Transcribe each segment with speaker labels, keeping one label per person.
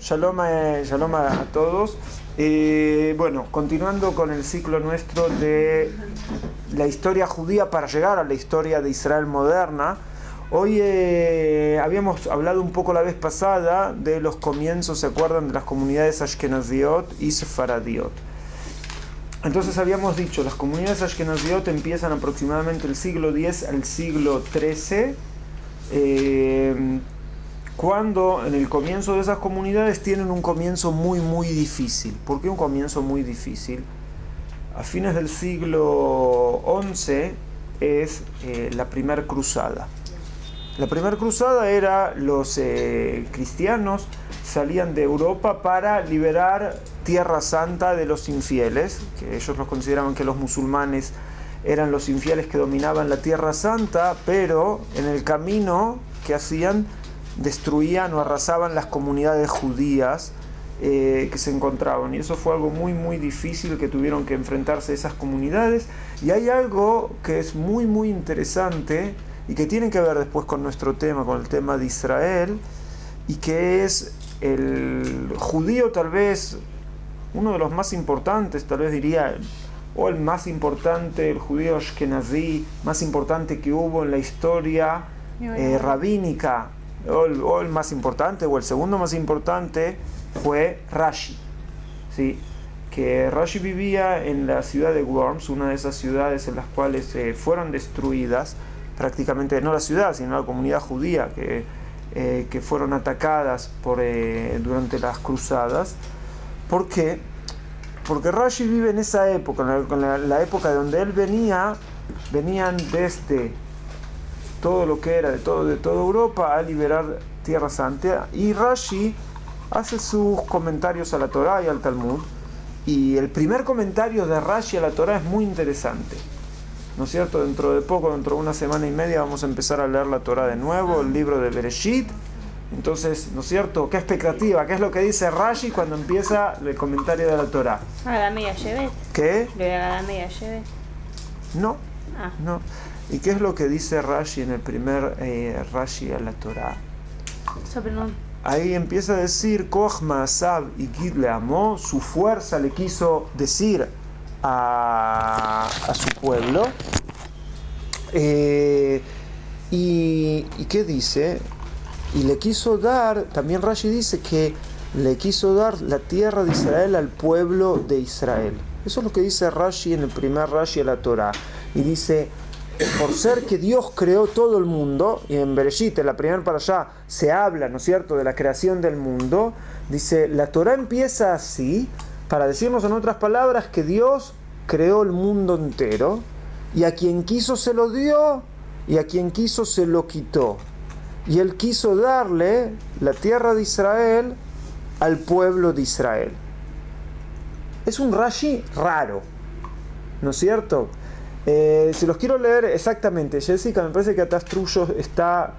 Speaker 1: Shalom a todos. Bueno, continuando con el ciclo nuestro de la historia judía para llegar a la historia de Israel moderna. Hoy habíamos hablado un poco la vez pasada de los comienzos, ¿se acuerdan? De las comunidades Ashkenaziot y Sefaradiot. Entonces habíamos dicho, las comunidades Ashkenaziot empiezan aproximadamente el siglo X al siglo XIII, cuando en el comienzo de esas comunidades tienen un comienzo muy difícil. ¿Por qué un comienzo muy difícil? A fines del siglo XI es la primera cruzada. La primera cruzada era los cristianos salían de Europa para liberar Tierra Santa de los infieles, que ellos los consideraban que los musulmanes eran los infieles que dominaban la Tierra Santa, pero en el camino que hacían destruían o arrasaban las comunidades judías que se encontraban, y eso fue algo muy difícil, que tuvieron que enfrentarse a esas comunidades. Y hay algo que es muy interesante y que tiene que ver después con nuestro tema, con el tema de Israel, y que es el judío, tal vez uno de los más importantes, tal vez diría, o el más importante, el judío ashkenazí más importante que hubo en la historia rabínica, o el más importante, o el segundo más importante, fue Rashi, ¿sí? Que Rashi vivía en la ciudad de Worms, una de esas ciudades en las cuales fueron destruidas, prácticamente no la ciudad, sino la comunidad judía, que fueron atacadas durante las cruzadas. ¿Por qué? Porque Rashi vive en esa época, la época de donde él venían desde todo lo que era de toda Europa a liberar Tierra Santa, y Rashi hace sus comentarios a la Torá y al Talmud, y el primer comentario de Rashi a la Torá es muy interesante, ¿no es cierto? Dentro de poco, dentro de una semana y media, vamos a empezar a leer la Torá de nuevo, el libro de Bereshit. Entonces, ¿no es cierto? ¿Qué expectativa? ¿Qué es lo que dice Rashi cuando empieza el comentario de la Torá? ¿Qué? No. No. ¿Y qué es lo que dice Rashi en el primer Rashi a la Torá? Ahí empieza a decir, Koch Ma'asav y Gid le amó, su fuerza le quiso decir a su pueblo. ¿Y qué dice? Y le quiso dar, también Rashi dice que le quiso dar la tierra de Israel al pueblo de Israel. Eso es lo que dice Rashi en el primer Rashi a la Torá. Y dice, por ser que Dios creó todo el mundo, y en Bereshit, en la primera para allá, se habla, ¿no es cierto?, de la creación del mundo. Dice, la Torá empieza así, para decirnos en otras palabras que Dios creó el mundo entero, y a quien quiso se lo dio, y a quien quiso se lo quitó. Y él quiso darle la tierra de Israel al pueblo de Israel. Es un Rashi raro, ¿no es cierto? Si los quiero leer exactamente, Jessica, me parece que atrás Trullo está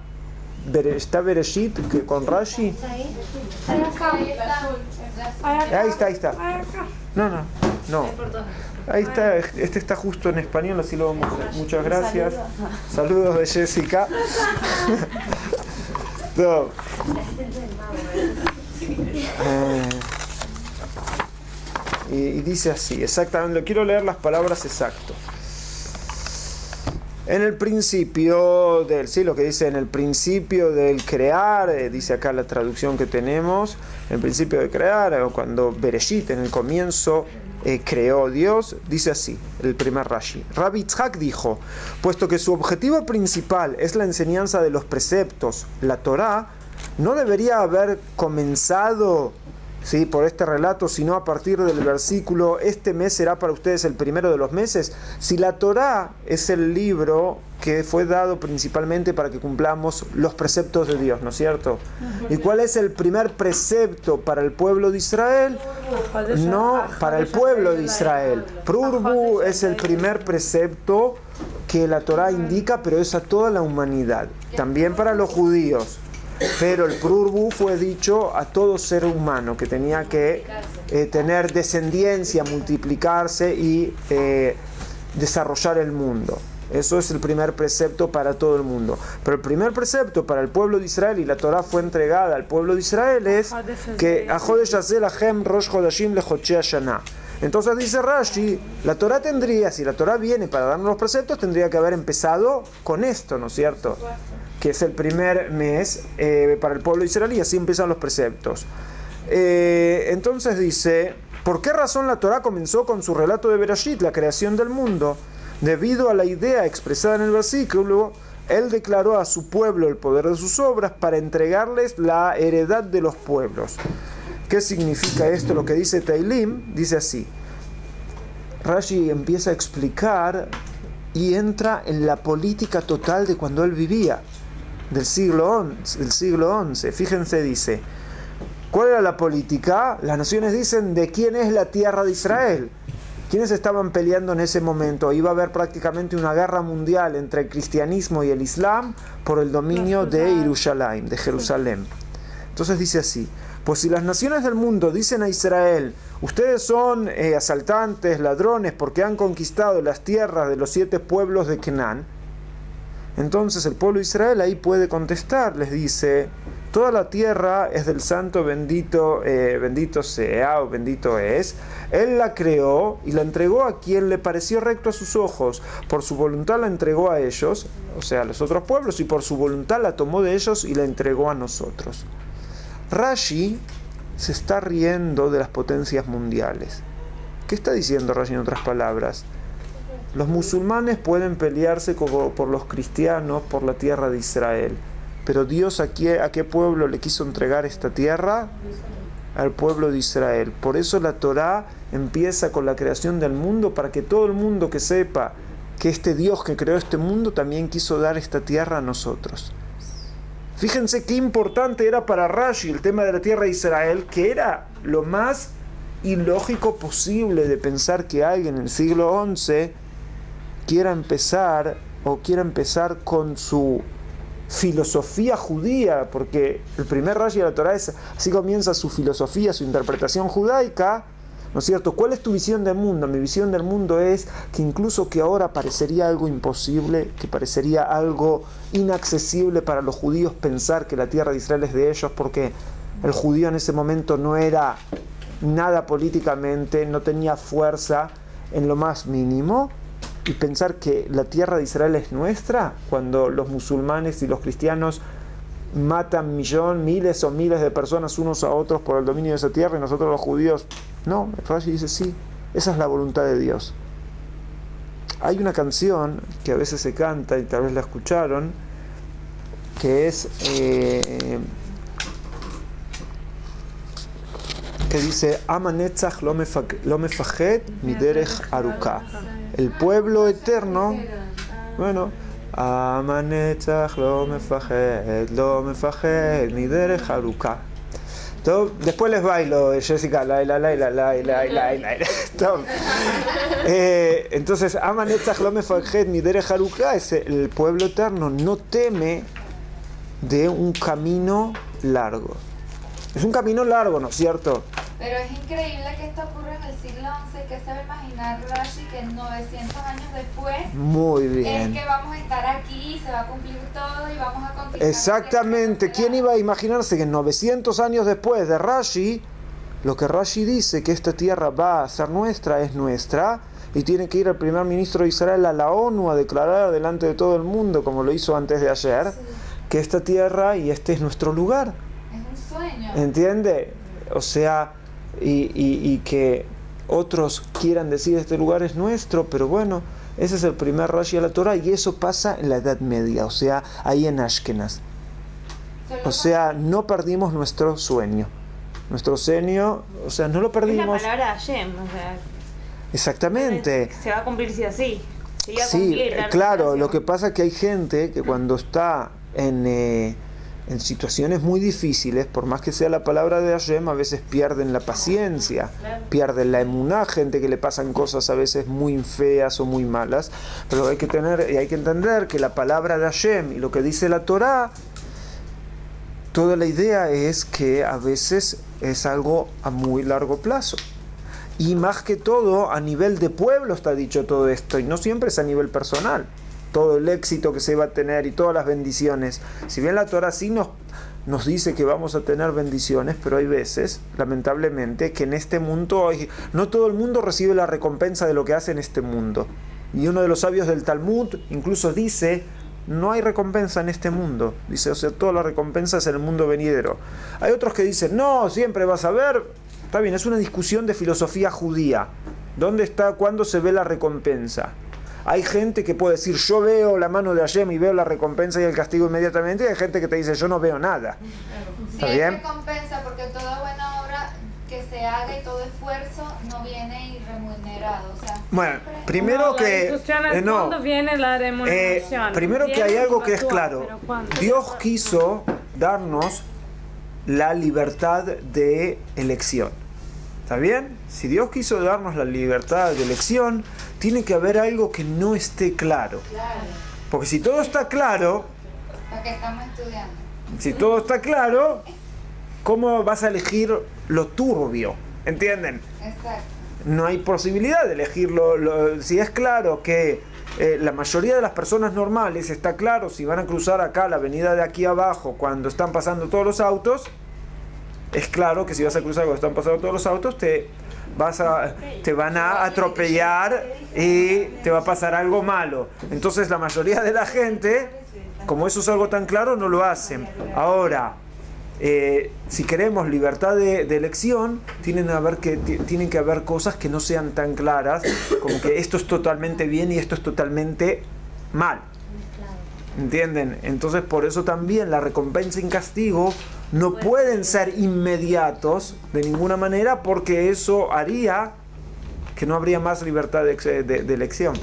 Speaker 1: Bereshit con Rashi. Ahí está. No. Ahí está, este está justo en español, así lo vamos a hacer. Muchas gracias. Saludos de Jessica. No. Y dice así, exactamente, quiero leer las palabras exactas. En el principio del, sí, lo que dice en el principio del crear, dice acá la traducción que tenemos, en el principio de crear, o cuando Bereshit, en el comienzo, creó Dios, dice así, el primer Rashi. Rabbi Yitzhak dijo, puesto que su objetivo principal es la enseñanza de los preceptos, la Torá, no debería haber comenzado, ¿sí?, por este relato, sino a partir del versículo, este mes será para ustedes el primero de los meses. Si la Torá es el libro que fue dado principalmente para que cumplamos los preceptos de Dios, ¿no es cierto? ¿Y cuál es el primer precepto para el pueblo de Israel? No, para el pueblo de Israel. Prurbu es el primer precepto que la Torá indica, pero es a toda la humanidad, también para los judíos. Pero el Prurbu fue dicho a todo ser humano, que tenía que tener descendencia, multiplicarse y desarrollar el mundo. Eso es el primer precepto para todo el mundo. Pero el primer precepto para el pueblo de Israel, y la Torá fue entregada al pueblo de Israel, es que entonces dice Rashi, la Torá tendría, si la Torá viene para darnos los preceptos, tendría que haber empezado con esto, ¿no es cierto? Que es el primer mes para el pueblo de Israel, y así empiezan los preceptos. Entonces dice, ¿por qué razón la Torá comenzó con su relato de Bereshit, la creación del mundo? Debido a la idea expresada en el versículo, él declaró a su pueblo el poder de sus obras para entregarles la heredad de los pueblos. ¿Qué significa esto? Lo que dice Teilim, dice así. Rashi empieza a explicar y entra en la política total de cuando él vivía, del siglo XI. Fíjense, dice, ¿cuál era la política? Las naciones dicen de quién es la tierra de Israel. ¿Quiénes estaban peleando en ese momento? Iba a haber prácticamente una guerra mundial entre el cristianismo y el islam por el dominio de Jerusalén, de Jerusalén. Entonces dice así, pues si las naciones del mundo dicen a Israel, ustedes son asaltantes, ladrones, porque han conquistado las tierras de los 7 pueblos de Canaán, entonces el pueblo de Israel ahí puede contestar, les dice, toda la tierra es del santo bendito, bendito sea o bendito es. Él la creó y la entregó a quien le pareció recto a sus ojos. Por su voluntad la entregó a ellos, o sea, a los otros pueblos, y por su voluntad la tomó de ellos y la entregó a nosotros. Rashi se está riendo de las potencias mundiales. ¿Qué está diciendo Rashi en otras palabras? Los musulmanes pueden pelearse por los cristianos, por la tierra de Israel. Pero Dios ¿a qué pueblo le quiso entregar esta tierra? Al pueblo de Israel. Por eso la Torá empieza con la creación del mundo, para que todo el mundo que sepa que este Dios que creó este mundo también quiso dar esta tierra a nosotros. Fíjense qué importante era para Rashi el tema de la tierra de Israel, que era lo más ilógico posible de pensar que alguien en el siglo XI quiera empezar con su filosofía judía, porque el primer Rashi de la Torá es, así comienza su filosofía, su interpretación judaica, ¿no es cierto? ¿Cuál es tu visión del mundo? Mi visión del mundo es que incluso que ahora parecería algo imposible, que parecería algo inaccesible para los judíos pensar que la tierra de Israel es de ellos, porque el judío en ese momento no era nada políticamente, no tenía fuerza en lo más mínimo, y pensar que la tierra de Israel es nuestra, cuando los musulmanes y los cristianos matan miles o miles de personas unos a otros por el dominio de esa tierra, y nosotros los judíos, no. Rashi dice sí, esa es la voluntad de Dios. Hay una canción que a veces se canta y tal vez la escucharon, que es que dice Ama Netzach lo mefajed miderech aruka. El pueblo eterno, bueno, Ama Netzach lo mefajed miderech aruka. Después les bailo, Jessica, entonces, Ama Netzach lo mefajed miderech aruka, es el pueblo eterno, no teme de un camino largo. Es un camino largo, ¿no es cierto?
Speaker 2: Pero es increíble que esto ocurra en el siglo XI, que se va a imaginar Rashi que 900 años después
Speaker 1: muy bien.
Speaker 2: Es que vamos a estar aquí, se va a cumplir todo y vamos a conquistar.
Speaker 1: Exactamente, ¿quién iba a imaginarse que 900 años después de Rashi, lo que Rashi dice que esta tierra va a ser nuestra, es nuestra, y tiene que ir el primer ministro de Israel a la ONU a declarar delante de todo el mundo, como lo hizo antes de ayer, sí, que esta tierra y este es nuestro lugar?
Speaker 2: Es un sueño.
Speaker 1: ¿Entiende? O sea, y que otros quieran decir este lugar es nuestro, pero bueno, ese es el primer Rashi de la Torah, y eso pasa en la Edad Media, o sea, ahí en Ashkenaz. O sea, no perdimos nuestro sueño. Nuestro sueño, o sea, no lo perdimos.
Speaker 3: Es la palabra Hashem, o sea.
Speaker 1: Exactamente.
Speaker 3: Se va a cumplir sí o sí.
Speaker 1: Sí, claro, lo que pasa es que hay gente que cuando está en situaciones muy difíciles, por más que sea la palabra de Hashem, a veces pierden la paciencia, pierden la emuná, gente que le pasan cosas a veces muy feas o muy malas, pero hay que entender que la palabra de Hashem y lo que dice la Torá, toda la idea es que a veces es algo a muy largo plazo. Y más que todo, a nivel de pueblo está dicho todo esto, y no siempre es a nivel personal. todo el éxito que se va a tener y todas las bendiciones. Si bien la Torah sí nos dice que vamos a tener bendiciones, pero hay veces, lamentablemente, que en este mundo no todo el mundo recibe la recompensa de lo que hace en este mundo. Y uno de los sabios del Talmud incluso dice, no hay recompensa en este mundo. Dice, o sea, toda la recompensa es en el mundo venidero. Hay otros que dicen, no, siempre vas a ver. Está bien, es una discusión de filosofía judía. ¿Dónde está, cuándo se ve la recompensa? Hay gente que puede decir, yo veo la mano de Hashem y veo la recompensa y el castigo inmediatamente, y hay gente que te dice, yo no veo nada. ¿Está
Speaker 2: Sí,
Speaker 1: bien?
Speaker 2: hay recompensa porque toda buena obra que se haga y todo esfuerzo no viene irremunerado. O sea,
Speaker 1: Bueno,
Speaker 2: siempre-
Speaker 1: primero
Speaker 3: No, la
Speaker 1: que...
Speaker 3: discusión es
Speaker 1: no,
Speaker 3: cuándo viene la remuneración.
Speaker 1: primero que hay
Speaker 3: Viene
Speaker 1: algo que es
Speaker 3: actual,
Speaker 1: claro.
Speaker 3: pero ¿cuándo?
Speaker 1: Dios quiso darnos la libertad de elección. ¿Está bien? Si Dios quiso darnos la libertad de elección, tiene que haber algo que no esté claro.
Speaker 2: Claro,
Speaker 1: Porque si todo está claro,
Speaker 2: para que estamos estudiando.
Speaker 1: si todo está claro, ¿cómo vas a elegir lo turbio? ¿Entienden?
Speaker 2: Exacto.
Speaker 1: No hay posibilidad de elegirlo. Si es claro que la mayoría de las personas normales, está claro, si van a cruzar acá la avenida de aquí abajo cuando están pasando todos los autos, es claro que si vas a cruzar cuando están pasando todos los autos, te van a atropellar y te va a pasar algo malo. Entonces la mayoría de la gente, como eso es algo tan claro, no lo hacen. Ahora, si queremos libertad de elección, tienen que haber cosas que no sean tan claras, como que esto es totalmente bien y esto es totalmente mal. ¿Entienden? Entonces por eso también la recompensa y castigo no pueden ser inmediatos de ninguna manera, porque eso haría que no habría más libertad de elección.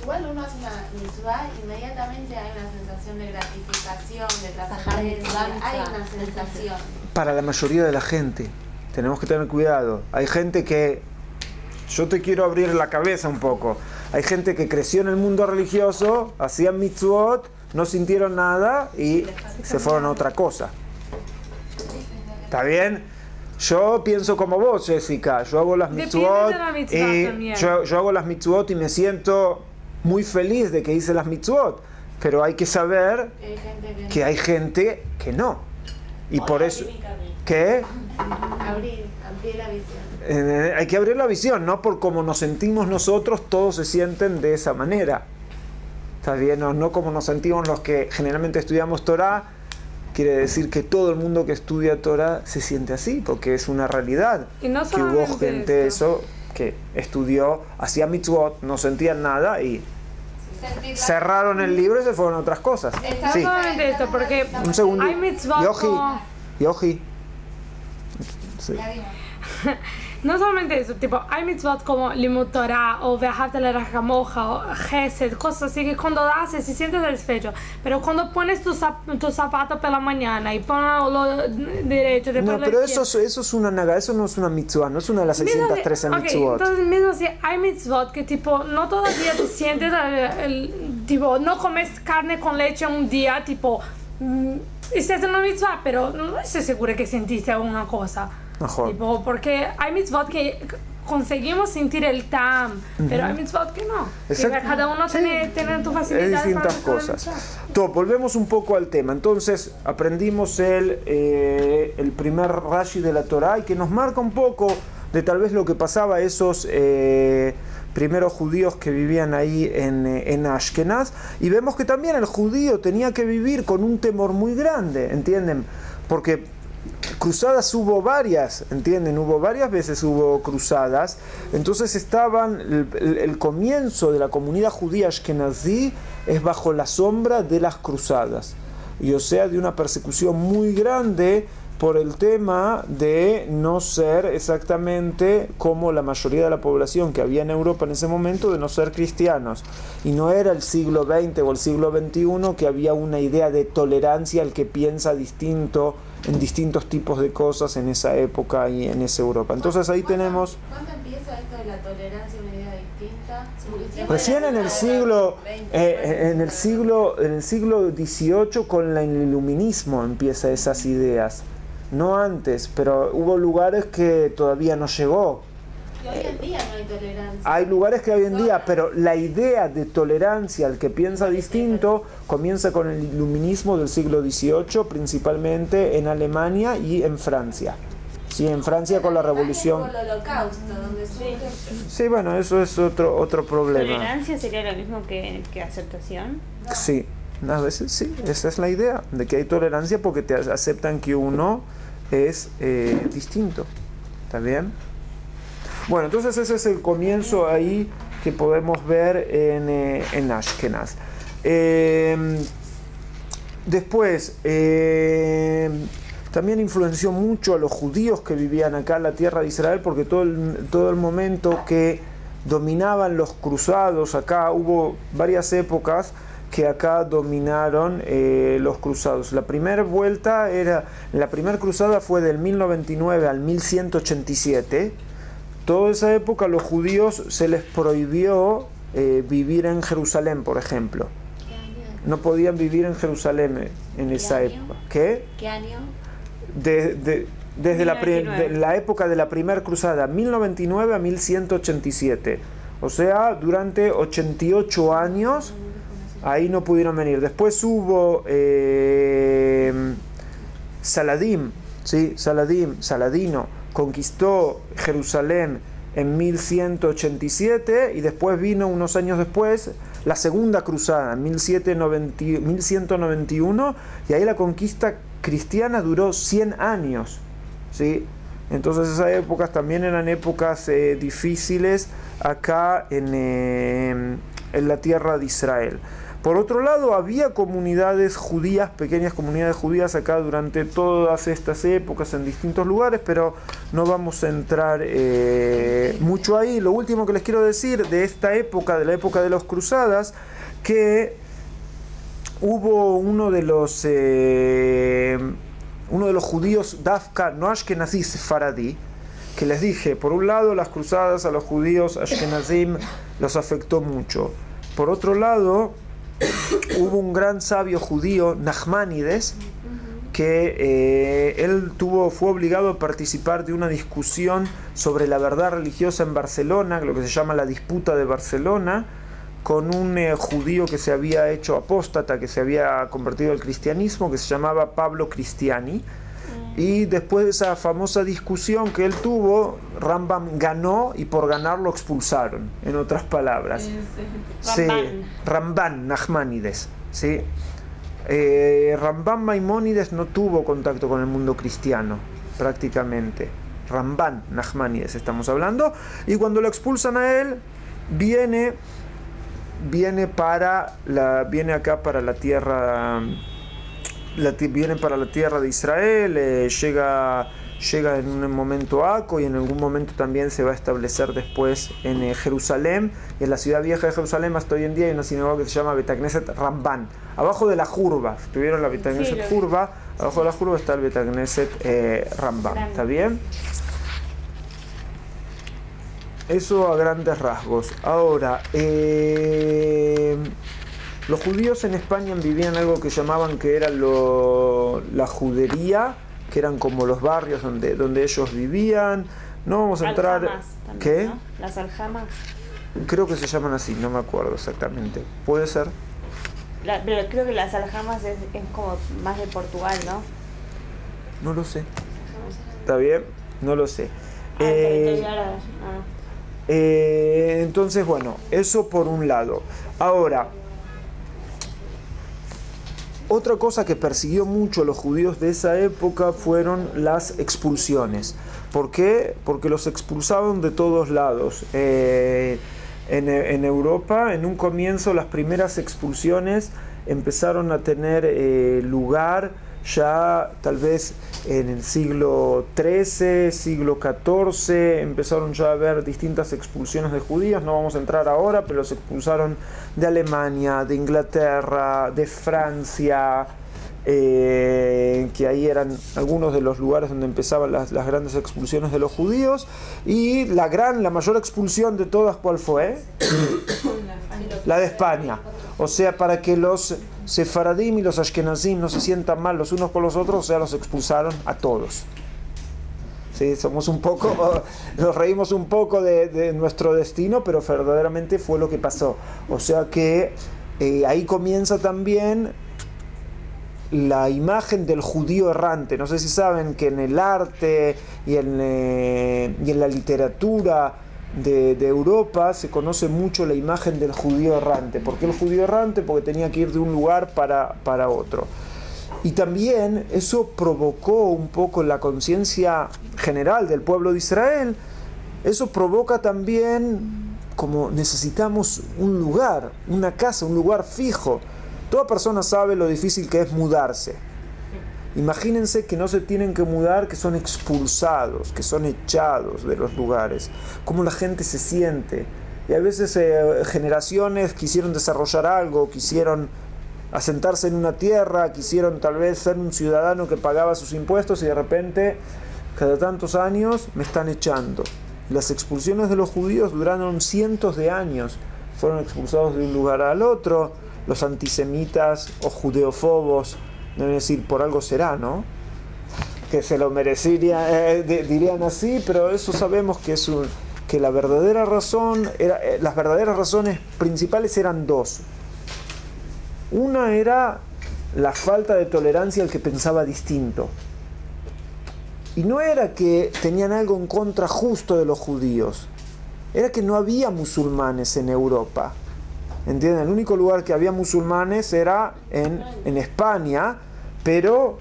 Speaker 4: Igual uno hace una mitzvah, inmediatamente hay una sensación de gratificación, de trascendencia, hay una sensación.
Speaker 1: Para la mayoría de la gente, tenemos que tener cuidado. Hay gente que, yo te quiero abrir la cabeza un poco, hay gente que creció en el mundo religioso, hacían mitzvot, no sintieron nada y se fueron a otra cosa. ¿Está bien? Yo pienso como vos, Jessica. Yo hago las
Speaker 3: Depende
Speaker 1: mitzvot
Speaker 3: de la mitzvah
Speaker 1: y
Speaker 3: también.
Speaker 1: yo hago las mitzvot y me siento muy feliz de que hice las mitzvot. Pero hay que saber
Speaker 4: Hay gente
Speaker 1: que hay gente que no. Y por eso... ¿Qué?
Speaker 4: ampliar la visión.
Speaker 1: Hay que abrir la visión, no por cómo nos sentimos nosotros, todos se sienten de esa manera. ¿Está bien? No como nos sentimos los que generalmente estudiamos Torah. Quiere decir que todo el mundo que estudia Torah se siente así, porque es una realidad.
Speaker 3: Y no
Speaker 1: que hubo
Speaker 3: solamente
Speaker 1: gente
Speaker 3: esto.
Speaker 1: que estudió, hacía mitzvot, no sentían nada y
Speaker 2: Sentir la-
Speaker 1: cerraron el libro y se fueron a otras cosas.
Speaker 2: Exacto.
Speaker 1: Sí,
Speaker 3: No solamente esto, porque
Speaker 1: un segundo.
Speaker 3: hay mitzvot
Speaker 1: Yoji,
Speaker 3: como-
Speaker 1: Yoji. Sí.
Speaker 2: Ya dime.
Speaker 3: No solamente eso, tipo, hay mitzvot como Limud Torah o Ve'ahavta l'Recha Kamoja o Gesed, cosas así que cuando haces se siente satisfecho. Pero cuando pones tu zapato por la mañana y pones lo derecho, después
Speaker 1: No,
Speaker 3: lo
Speaker 1: pero
Speaker 3: izquierdo.
Speaker 1: eso es una naga, eso no es una mitzvah, no es una de las 613
Speaker 3: Ok,
Speaker 1: mitzvot.
Speaker 3: entonces mismo si hay mitzvot que tipo, no todo el día te sientes, tipo, no comes carne con leche un día, tipo, estás en una mitzvah, pero no estoy segura que sentiste alguna cosa.
Speaker 1: Mejor.
Speaker 3: Tipo, porque hay mitzvot que conseguimos sentir el tam, pero hay mitzvot que no.
Speaker 1: Exacto.
Speaker 3: Que cada uno
Speaker 1: Sí.
Speaker 3: tiene tu
Speaker 1: Es
Speaker 3: facilidad
Speaker 1: distintas
Speaker 3: para cada
Speaker 1: cosas.
Speaker 3: mitzvah.
Speaker 1: Todo, volvemos un poco al tema. Entonces, aprendimos el primer Rashi de la Torah y que nos marca un poco de tal vez lo que pasaba a esos primeros judíos que vivían ahí en Ashkenaz. Y vemos que también el judío tenía que vivir con un temor muy grande, ¿entienden? Porque cruzadas hubo varias, ¿entienden? Varias veces hubo cruzadas. Entonces el comienzo de la comunidad judía ashkenazí es bajo la sombra de las cruzadas. Y o sea, de una persecución muy grande por el tema de no ser exactamente como la mayoría de la población que había en Europa en ese momento, de no ser cristianos. Y no era el siglo XX o el siglo XXI que había una idea de tolerancia al que piensa distinto en distintos tipos de cosas en esa época y en esa Europa. Entonces ahí tenemos...
Speaker 4: ¿Cuándo empieza esto de la tolerancia a una idea distinta? Porque siempre
Speaker 1: Recién en el siglo, en el siglo XVIII con el iluminismo empieza esas ideas. No antes, pero hubo lugares que todavía no llegó.
Speaker 4: Que hoy en día no hay tolerancia.
Speaker 1: Hay lugares que hoy en día, pero la idea de tolerancia al que piensa distinto comienza con el iluminismo del siglo XVIII, principalmente en Alemania y en Francia. Sí, en Francia con la revolución.
Speaker 4: Por el holocausto, donde surge.
Speaker 1: Sí, bueno, eso es otro problema.
Speaker 5: ¿Tolerancia sería lo mismo que aceptación?
Speaker 1: Sí, a veces sí, esa es la idea, de que hay tolerancia porque te aceptan que uno es distinto. ¿Está bien? Bueno, entonces ese es el comienzo ahí que podemos ver en Ashkenaz. Después, también influenció mucho a los judíos que vivían acá en la tierra de Israel, porque todo el momento que dominaban los cruzados, acá hubo varias épocas que acá dominaron los cruzados. La primera cruzada fue del 1099 al 1187. Toda esa época a los judíos se les prohibió vivir en Jerusalén, por ejemplo. No podían vivir en Jerusalén en esa época. ¿Qué?
Speaker 4: ¿Qué año?
Speaker 1: Desde la época de la primera cruzada, 1099 a 1187. O sea, durante 88 años ahí no pudieron venir. Después hubo Saladino conquistó Jerusalén en 1187 y después vino unos años después la segunda cruzada en 1191 y ahí la conquista cristiana duró 100 años, ¿sí? Entonces esas épocas también eran épocas difíciles acá en la tierra de Israel. Por otro lado, había comunidades judías, pequeñas comunidades judías acá durante todas estas épocas en distintos lugares, pero no vamos a entrar mucho ahí. Lo último que les quiero decir de esta época, de la época de las cruzadas, que hubo uno de los judíos Dafka, no Ashkenazí, Sefaradí, que les dije, por un lado las cruzadas a los judíos Ashkenazim los afectó mucho. Por otro lado, hubo un gran sabio judío, Nachmanides, que él fue obligado a participar de una discusión sobre la verdad religiosa en Barcelona, lo que se llama la disputa de Barcelona, con un judío que se había hecho apóstata, que se había convertido al cristianismo, que se llamaba Pablo Cristiani. Y después de esa famosa discusión que él tuvo, Rambam ganó y por ganar lo expulsaron, en otras palabras. Sí, Ramban, Nachmanides. ¿Sí? Ramban Maimónides no tuvo contacto con el mundo cristiano, prácticamente. Ramban, Nachmanides estamos hablando. Y cuando lo expulsan a él, viene acá para la tierra. Viene para la tierra de Israel, llega en un momento a Aco y en algún momento también se va a establecer después en Jerusalén. Y en la ciudad vieja de Jerusalén hasta hoy en día hay una sinagoga que se llama Bet Knesset Ramban. Abajo de la Jurba, tuvieron la Bet Knesset Jurba, abajo de la Jurba está el Bet Knesset Ramban. ¿Está bien? Eso a grandes rasgos. Ahora, los judíos en España vivían algo que llamaban que era la judería, que eran como los barrios donde ellos vivían. No vamos a entrar...
Speaker 5: También,
Speaker 1: ¿qué?
Speaker 5: ¿no? Las aljamas.
Speaker 1: Creo que se llaman así, no me acuerdo exactamente. ¿Puede ser?
Speaker 5: Pero creo que las aljamas es como más de Portugal, ¿no?
Speaker 1: No lo sé. ¿Está bien? No lo sé. Entonces, bueno, eso por un lado. Ahora, otra cosa que persiguió mucho a los judíos de esa época fueron las expulsiones. ¿Por qué? Porque los expulsaban de todos lados. En Europa, en un comienzo, las primeras expulsiones empezaron a tener lugar ya tal vez en el siglo XIII, siglo XIV, empezaron ya a haber distintas expulsiones de judíos. No vamos a entrar ahora, pero los expulsaron de Alemania, de Inglaterra, de Francia, que ahí eran algunos de los lugares donde empezaban las grandes expulsiones de los judíos. Y la mayor expulsión de todas, ¿cuál fue? La de España. O sea, para que los sefaradim y los ashkenazim no se sientan mal los unos con los otros, o sea, los expulsaron a todos. ¿sí? Somos un poco, nos reímos un poco de nuestro destino, pero verdaderamente fue lo que pasó. O sea que ahí comienza también la imagen del judío errante. No sé si saben que en el arte y en la literatura de Europa se conoce mucho la imagen del judío errante. ¿Por qué el judío errante? Porque tenía que ir de un lugar para otro. Y también eso provocó un poco la conciencia general del pueblo de Israel. Eso provoca también como necesitamos un lugar, una casa, un lugar fijo. Toda persona sabe lo difícil que es mudarse. Imagínense que no se tienen que mudar, que son expulsados, que son echados de los lugares. Cómo la gente se siente. Y a veces generaciones quisieron desarrollar algo, quisieron asentarse en una tierra, quisieron tal vez ser un ciudadano que pagaba sus impuestos y de repente, cada tantos años, me están echando. Las expulsiones de los judíos duraron cientos de años. Fueron expulsados de un lugar al otro. Los antisemitas o judeofobos deben decir, por algo será, ¿no? Que se lo merecería, dirían así, pero eso sabemos que que la verdadera razón, las verdaderas razones principales eran dos. Una era la falta de tolerancia al que pensaba distinto. Y no era que tenían algo en contra justo de los judíos, era que no había musulmanes en Europa. ¿Entienden? El único lugar que había musulmanes era en España, pero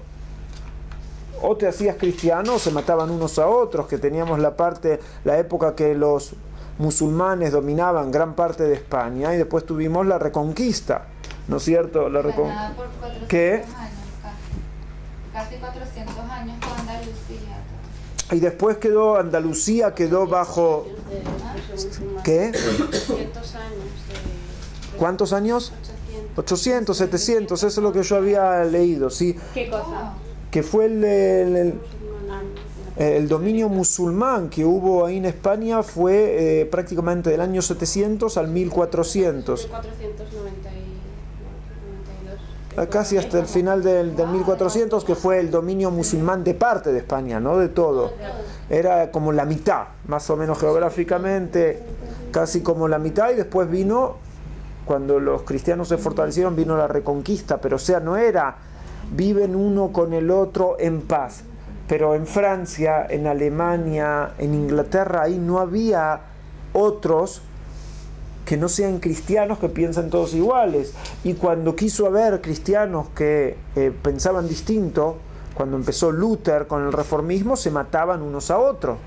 Speaker 1: o te hacías cristiano o se mataban unos a otros, que teníamos la época que los musulmanes dominaban gran parte de España y después tuvimos la Reconquista, ¿no es cierto?
Speaker 2: Ganada por 400
Speaker 1: ¿Qué?
Speaker 2: años, casi 400 años con Andalucía.
Speaker 1: Y después Andalucía quedó bajo... ¿Qué?
Speaker 5: 200 años.
Speaker 1: ¿Cuántos años? 800, 700, eso es lo que yo había leído, ¿sí?
Speaker 5: ¿Qué cosa?
Speaker 1: Que fue el dominio musulmán que hubo ahí en España fue prácticamente del año 700 al 1400.
Speaker 5: 1492.
Speaker 1: Casi hasta el final del 1400, que fue el dominio musulmán de parte de España, no de todo. Era como la mitad, más o menos geográficamente, casi como la mitad, y después vino... Cuando los cristianos se fortalecieron, vino la Reconquista, pero o sea, no era viven uno con el otro en paz. Pero en Francia, en Alemania, en Inglaterra, ahí no había otros que no sean cristianos que piensan todos iguales. Y cuando quiso haber cristianos que pensaban distinto, cuando empezó Luther con el reformismo, se mataban unos a otros.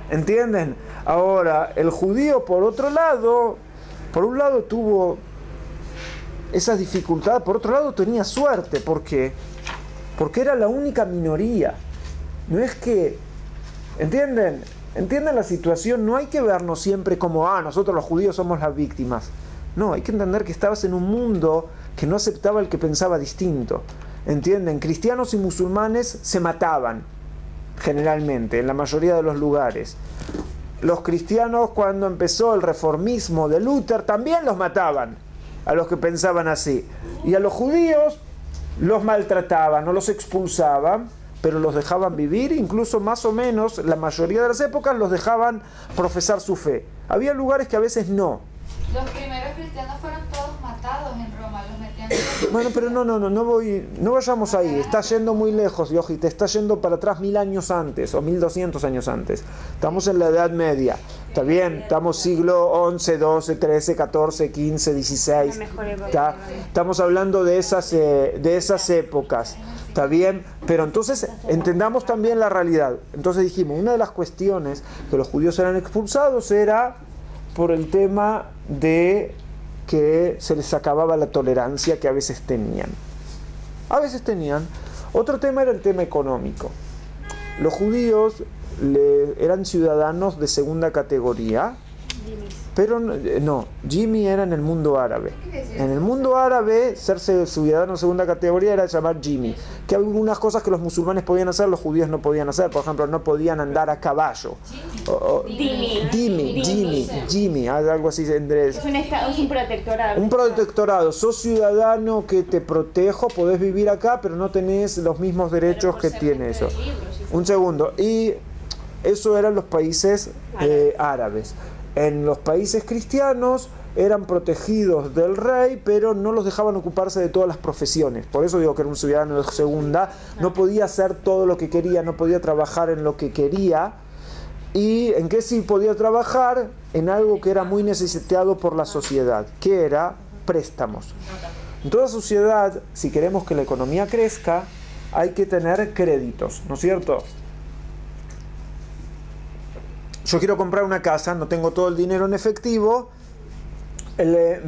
Speaker 1: ¿Entienden? Ahora, el judío, por un lado tuvo esas dificultades, por otro lado tenía suerte. ¿Por qué? Porque era la única minoría. No es que... ¿Entienden? ¿Entienden la situación? No hay que vernos siempre como, nosotros los judíos somos las víctimas. No, hay que entender que estabas en un mundo que no aceptaba el que pensaba distinto. ¿Entienden? Cristianos y musulmanes se mataban, generalmente, en la mayoría de los lugares. Los cristianos, cuando empezó el reformismo de Luther, también los mataban, a los que pensaban así. Y a los judíos los maltrataban, no los expulsaban, pero los dejaban vivir, incluso más o menos, la mayoría de las épocas los dejaban profesar su fe. Había lugares que a veces no.
Speaker 2: Los primeros cristianos fueron todos matados en Roma, los metían en...
Speaker 1: Bueno, pero no vayamos ahí, está yendo muy lejos, Yoji, te está yendo para atrás 1000 años antes, o 1200 años antes. Estamos en la Edad Media, está bien, estamos siglo XI, XII, XIII, XIV, XV, XVI, estamos hablando de esas épocas, está bien, pero entonces entendamos también la realidad. Entonces dijimos, una de las cuestiones que los judíos eran expulsados era por el tema de que se les acababa la tolerancia que a veces tenían. Otro tema era el tema económico. Los judíos eran ciudadanos de segunda categoría, pero no, Jimmy era en el mundo árabe. En el mundo árabe, ser ciudadano de segunda categoría era llamar Jimmy. Que hay algunas cosas que los musulmanes podían hacer, los judíos no podían hacer. Por ejemplo, no podían andar a caballo. Jimmy, algo así.
Speaker 5: Es un protectorado.
Speaker 1: Un protectorado. Sos ciudadano que te protejo, podés vivir acá, pero no tenés los mismos derechos que tiene eso. Un segundo. Y Eso eran los países árabes. En los países cristianos eran protegidos del rey, pero no los dejaban ocuparse de todas las profesiones. Por eso digo que era un ciudadano de segunda, no podía hacer todo lo que quería, no podía trabajar en lo que quería. ¿Y en qué sí podía trabajar? En algo que era muy necesitado por la sociedad, que era préstamos. En toda sociedad, si queremos que la economía crezca, hay que tener créditos, ¿no es cierto? Yo quiero comprar una casa, no tengo todo el dinero en efectivo, le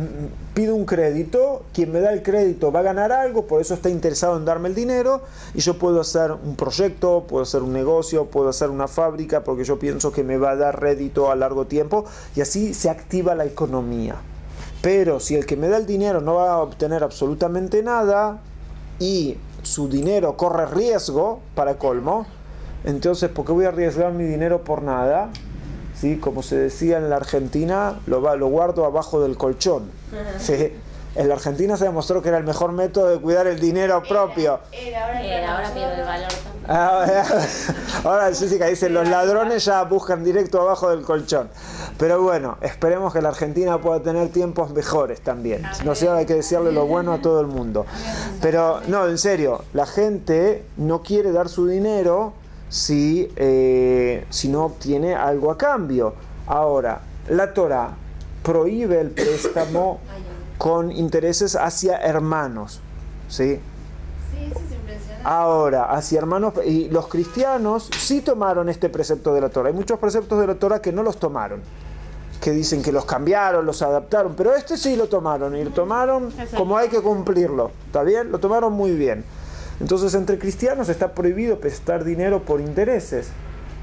Speaker 1: pido un crédito, quien me da el crédito va a ganar algo, por eso está interesado en darme el dinero, y yo puedo hacer un proyecto, puedo hacer un negocio, puedo hacer una fábrica, porque yo pienso que me va a dar rédito a largo tiempo, y así se activa la economía. Pero si el que me da el dinero no va a obtener absolutamente nada, y su dinero corre riesgo, para colmo, entonces, ¿por qué voy a arriesgar mi dinero por nada? ¿Sí? Como se decía en la Argentina, lo guardo abajo del colchón. ¿Sí? En la Argentina se demostró que era el mejor método de cuidar el dinero propio.
Speaker 5: Ahora pierde el valor también.
Speaker 1: Ahora Jessica dice, los ladrones ya buscan directo abajo del colchón. Pero bueno, esperemos que la Argentina pueda tener tiempos mejores también. No sé, hay que decirle lo bueno a todo el mundo. Pero no, en serio, la gente no quiere dar su dinero si no obtiene algo a cambio. Ahora, la Torá prohíbe el préstamo con intereses hacia hermanos, ¿sí?
Speaker 4: Sí, eso es impresionante.
Speaker 1: Ahora, hacia hermanos, y los cristianos sí tomaron este precepto de la Torá. Hay muchos preceptos de la Torá que no los tomaron, que dicen que los cambiaron, los adaptaron, pero este sí lo tomaron, y lo tomaron como hay que cumplirlo, ¿está bien? Lo tomaron muy bien. Entonces, entre cristianos está prohibido prestar dinero por intereses.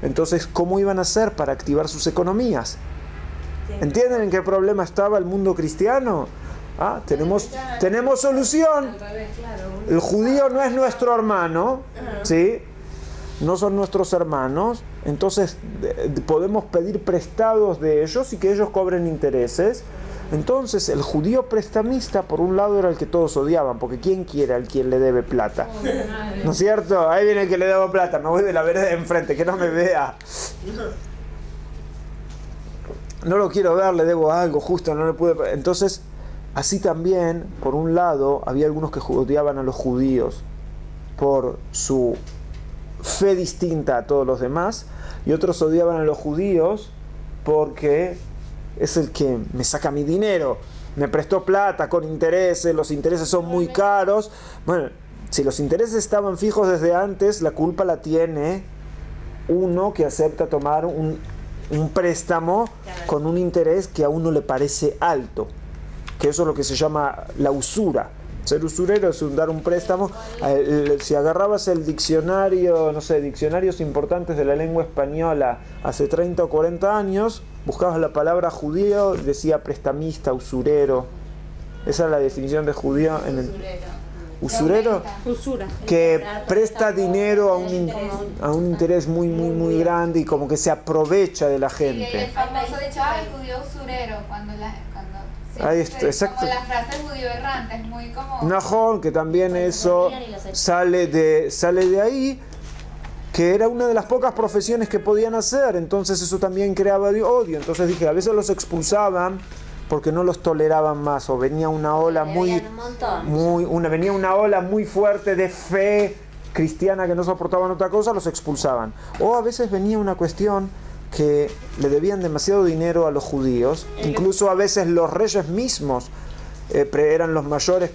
Speaker 1: Entonces, ¿cómo iban a hacer para activar sus economías? ¿Entienden en qué problema estaba el mundo cristiano? Tenemos solución. El judío no es nuestro hermano, ¿sí? No son nuestros hermanos. Entonces, podemos pedir prestados de ellos y que ellos cobren intereses. Entonces, el judío prestamista, por un lado, era el que todos odiaban, porque ¿quién quiere al quien le debe plata? ¿No es cierto? Ahí viene el que le debo plata, me voy de la vereda de enfrente, que no me vea. No lo quiero ver, le debo algo, justo, no le pude... Entonces, así también, por un lado, había algunos que odiaban a los judíos por su fe distinta a todos los demás, y otros odiaban a los judíos porque es el que me saca mi dinero, me prestó plata con intereses, los intereses son muy caros. Bueno, si los intereses estaban fijos desde antes, la culpa la tiene uno que acepta tomar un préstamo con un interés que a uno le parece alto, que eso es lo que se llama la usura. Ser usurero es dar un préstamo. Si agarrabas el diccionario, no sé, diccionarios importantes de la lengua española hace 30 o 40 años, buscabas la palabra judío, decía prestamista, usurero. Esa es la definición de judío en el... Usurero,
Speaker 3: Usura.
Speaker 1: que presta dinero a un interés muy grande y como que se aprovecha de la
Speaker 2: Y el
Speaker 1: gente.
Speaker 2: famoso dicho, el judío usurero, sí,
Speaker 1: Ahí está, exacto.
Speaker 2: como la frase judío errante, es muy como...
Speaker 1: Nahón, que también eso sale de ahí, que era una de las pocas profesiones que podían hacer, entonces eso también creaba odio. Entonces dije, a veces los expulsaban porque no los toleraban más, o venía una ola venía una ola muy fuerte de fe cristiana que no soportaban otra cosa, los expulsaban. O a veces venía una cuestión que le debían demasiado dinero a los judíos, incluso a veces los reyes mismos eran los mayores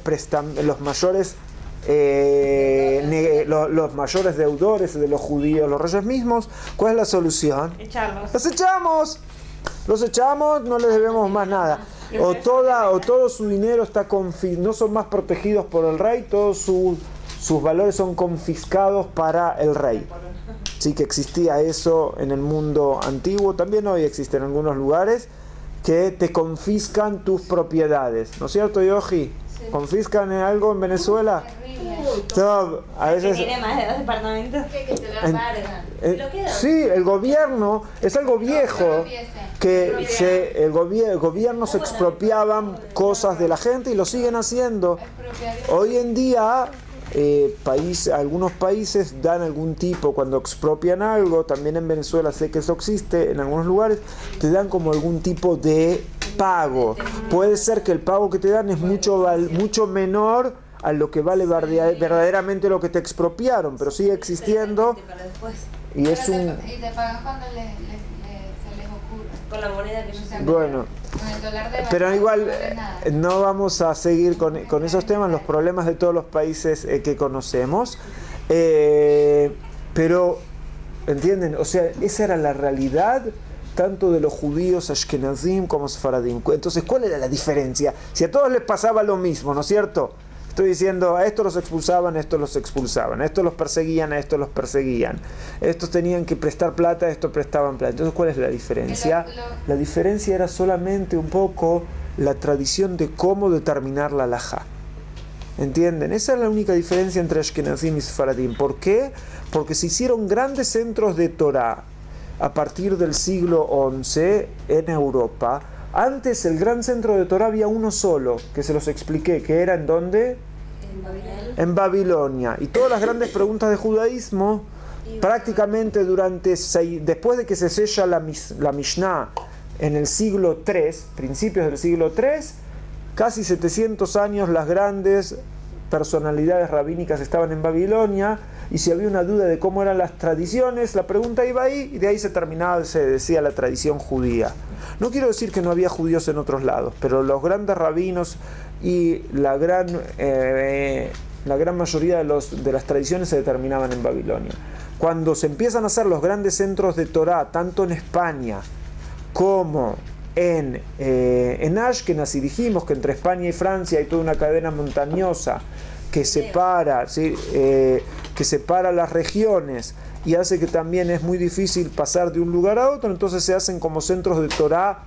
Speaker 1: los mayores deudores de los judíos, los reyes mismos. ¿Cuál es la solución?
Speaker 5: Echarlos.
Speaker 1: Los echamos, no les debemos más nada. O todo su dinero está no son más protegidos por el rey, todos sus valores son confiscados para el rey. Sí que existía eso en el mundo antiguo, también hoy existe en algunos lugares que te confiscan tus propiedades, ¿no es cierto, Yoji? Sí. ¿Confiscan algo en Venezuela? No, a veces...
Speaker 5: Tiene más de 2 departamentos.
Speaker 4: Que te lo embargan.
Speaker 1: Sí, el gobierno, es algo viejo, que el gobierno se expropiaban cosas de la gente y lo siguen haciendo. Hoy en día algunos países dan algún tipo, cuando expropian algo, también en Venezuela sé que eso existe, en algunos lugares, te dan como algún tipo de pago. Puede ser que el pago que te dan es mucho menor a lo que vale verdaderamente lo que te expropiaron, pero sigue existiendo y es un...
Speaker 2: Y te pagan cuando se les ocurre.
Speaker 5: Con la moneda que yo sea.
Speaker 1: Bueno,
Speaker 2: Con el dólar de
Speaker 1: pero
Speaker 2: verdad,
Speaker 1: igual
Speaker 2: no vale nada.
Speaker 1: no vamos a seguir con esos temas, los problemas de todos los países que conocemos, pero ¿entienden? O sea, esa era la realidad tanto de los judíos ashkenazim como sefaradim. Entonces, ¿cuál era la diferencia? Si a todos les pasaba lo mismo, ¿no es cierto? Estoy diciendo, a estos los expulsaban, a estos los expulsaban, a estos los perseguían, a estos los perseguían. Estos tenían que prestar plata, a estos prestaban plata. Entonces, ¿cuál es la diferencia? La diferencia era solamente un poco la tradición de cómo determinar la halajá. ¿Entienden? Esa es la única diferencia entre Ashkenazim y Sefaradim. ¿Por qué? Porque se hicieron grandes centros de Torah a partir del siglo XI en Europa. Antes el gran centro de Torah había uno solo, que se los expliqué, que era ¿en dónde? En Babilonia. Y todas las grandes preguntas de judaísmo, prácticamente después de que se sella la Mishnah en el siglo III, principios del siglo III, casi 700 años las grandes personalidades rabínicas estaban en Babilonia, y si había una duda de cómo eran las tradiciones, la pregunta iba ahí y de ahí se decía la tradición judía. No quiero decir que no había judíos en otros lados, pero los grandes rabinos y la gran mayoría de las tradiciones se determinaban en Babilonia. Cuando se empiezan a hacer los grandes centros de Torah, tanto en España como en Ashkenaz, y dijimos que entre España y Francia hay toda una cadena montañosa que separa, ¿sí? Que separa las regiones y hace que también es muy difícil pasar de un lugar a otro, entonces se hacen como centros de Torah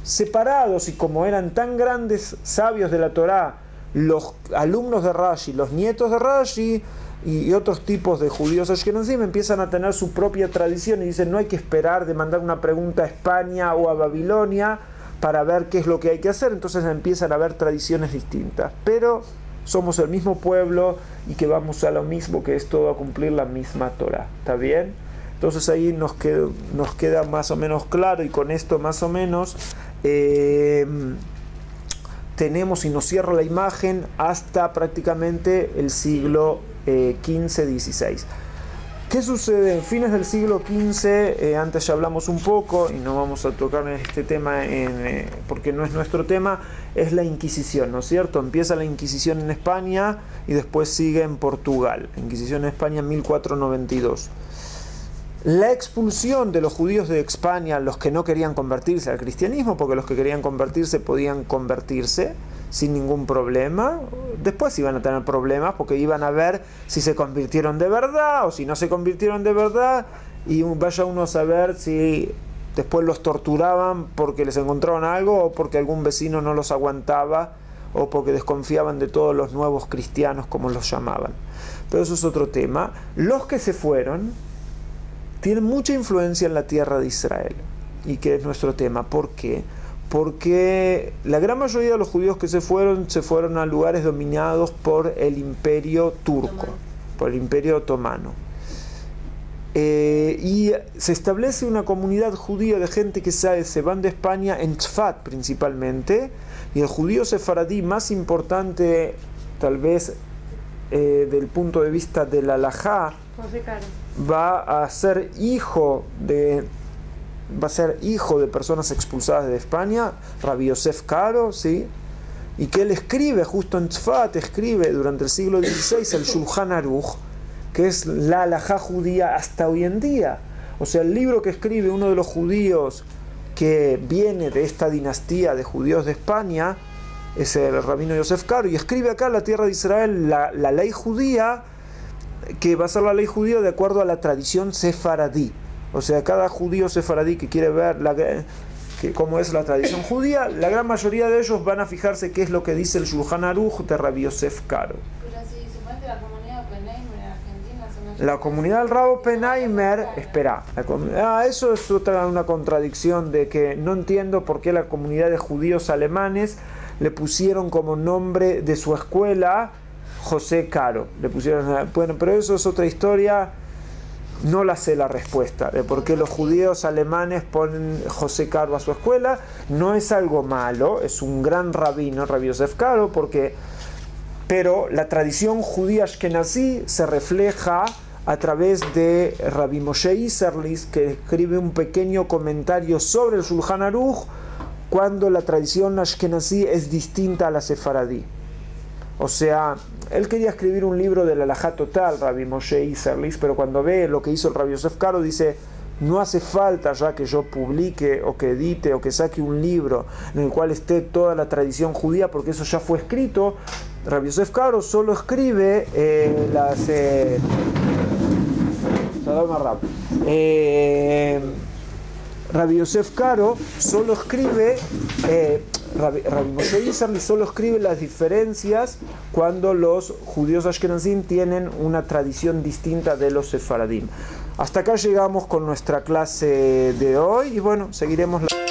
Speaker 1: separados, y como eran tan grandes sabios de la Torah, los alumnos de Rashi, los nietos de Rashi y otros tipos de judíos ashkenazim empiezan a tener su propia tradición y dicen, no hay que esperar de mandar una pregunta a España o a Babilonia para ver qué es lo que hay que hacer, entonces empiezan a haber tradiciones distintas, pero somos el mismo pueblo y que vamos a lo mismo, que es todo a cumplir la misma Torah. ¿Está bien? Entonces ahí nos queda más o menos claro, y con esto más o menos tenemos, y nos cierra la imagen hasta prácticamente el siglo XV-XVI. ¿Qué sucede en fines del siglo XV? Antes ya hablamos un poco, y no vamos a tocar este tema porque no es nuestro tema, es la Inquisición, ¿no es cierto? Empieza la Inquisición en España y después sigue en Portugal. La Inquisición en España en 1492. La expulsión de los judíos de España, los que no querían convertirse al cristianismo, porque los que querían convertirse podían convertirse sin ningún problema. Después iban a tener problemas porque iban a ver si se convirtieron de verdad o si no se convirtieron de verdad, y vaya uno a saber si después los torturaban porque les encontraron algo, o porque algún vecino no los aguantaba, o porque desconfiaban de todos los nuevos cristianos, como los llamaban. Pero eso es otro tema. Los que se fueron tienen mucha influencia en la tierra de Israel, y que es nuestro tema. ¿Por qué? Porque la gran mayoría de los judíos que se fueron a lugares dominados por el imperio turco, por el imperio otomano. Y se establece una comunidad judía de gente que se van de España en Tzfat principalmente, y el judío sefaradí más importante, tal vez del punto de vista de la halajá, va a ser hijo de personas expulsadas de España, Rabbi Yosef Karo, ¿sí? Y que él escribe justo en Tzfat, escribe durante el siglo XVI el Shulchan Aruch, que es la halajá judía hasta hoy en día. O sea, el libro que escribe uno de los judíos que viene de esta dinastía de judíos de España es el rabino Yosef Karo, y escribe acá en la tierra de Israel la ley judía, que va a ser la ley judía de acuerdo a la tradición sefaradí. O sea, cada judío sefaradí que quiere ver cómo es la tradición judía, la gran mayoría de ellos van a fijarse qué es lo que dice el Shulchan Aruch de Rabbi Yosef Karo.
Speaker 4: Pero si supone que la comunidad Oppenheimer en Argentina son
Speaker 1: La comunidad del Rab Oppenheimer, espera, eso es una contradicción, de que no entiendo por qué la comunidad de judíos alemanes le pusieron como nombre de su escuela José Caro. Le pusieron, bueno, pero eso es otra historia. No la sé la respuesta de por qué los judíos alemanes ponen José Caro a su escuela. No es algo malo, es un gran rabino, Rabbi Yosef Caro, pero la tradición judía ashkenazí se refleja a través de Rabbi Moshe Isserlis, que escribe un pequeño comentario sobre el Shulchan Aruch cuando la tradición ashkenazí es distinta a la sefaradí. O sea, él quería escribir un libro de la halajá total, Rabbi Moshe Isserlis, pero cuando ve lo que hizo el Rabbi Yosef Caro, dice, no hace falta ya que yo publique o que edite o que saque un libro en el cual esté toda la tradición judía, porque eso ya fue escrito. Rabbi Yosef Caro solo escribe Rabbi Yosef Caro solo escribe Rabbi Moshe Isserlis solo escribe las diferencias cuando los judíos ashkenazim tienen una tradición distinta de los sefaradim. Hasta acá llegamos con nuestra clase de hoy y bueno, seguiremos la